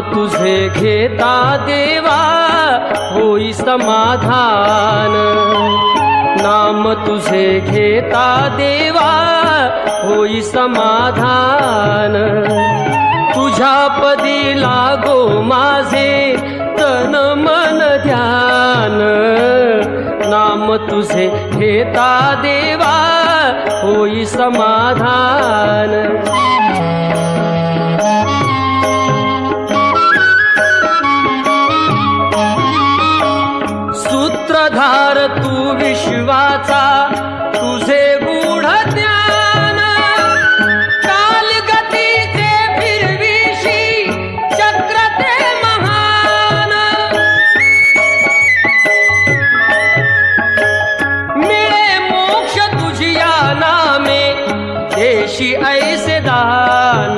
तुझे घेता देवा होई समाधान। नाम तुझे घेता देवा होई समाधान। तुझ्या पदी लागो माझे तन मन ध्यान। नाम तुझे घेता देवा होई समाधान। सूत्रधार तू विश्वाचा तुझे गूढ ज्ञान। कालगतीचे फिरविशी चक्र ते महान। मिळे मोक्ष तुझिया नामे देशी ऐसे दान।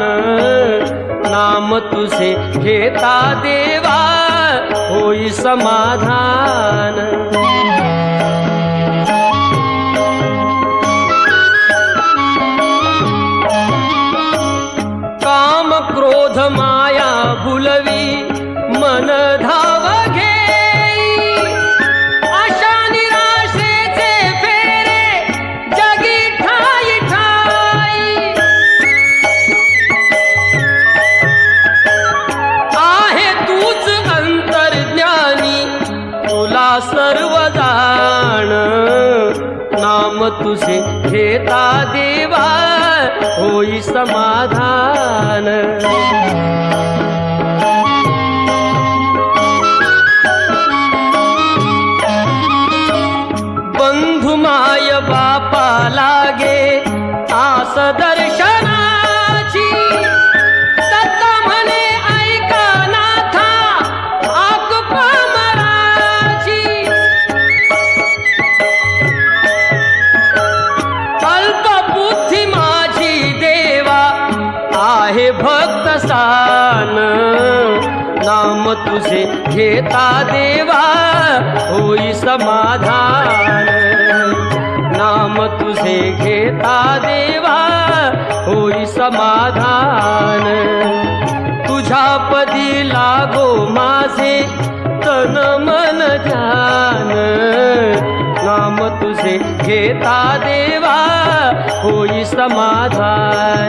नाम तुझे घेता देवा होई समाधान। काम क्रोध माया भुलवी मन धाव घेई। आशा निराशेचे फेरे जगी ठाई ठाई। आहे तूच अंतर्ज्ञानी तुला सर्व जाण। नाम तुझे घेता देवा होई समाधान। बंधु माय बापा लागे आस दर्शनाची। दत्त म्हणे ऐका नाथा आक पामराची। अल्पबुद्धी माझी देवा आहे भक्त सान। नाम तुझे घेता देवा होई समाधान। नाम तुझे घेता देवा होई समाधान। तुझ्या पदी लागो माझे तन मन ध्यान। नाम तुझे घेता देवा होई समाधान।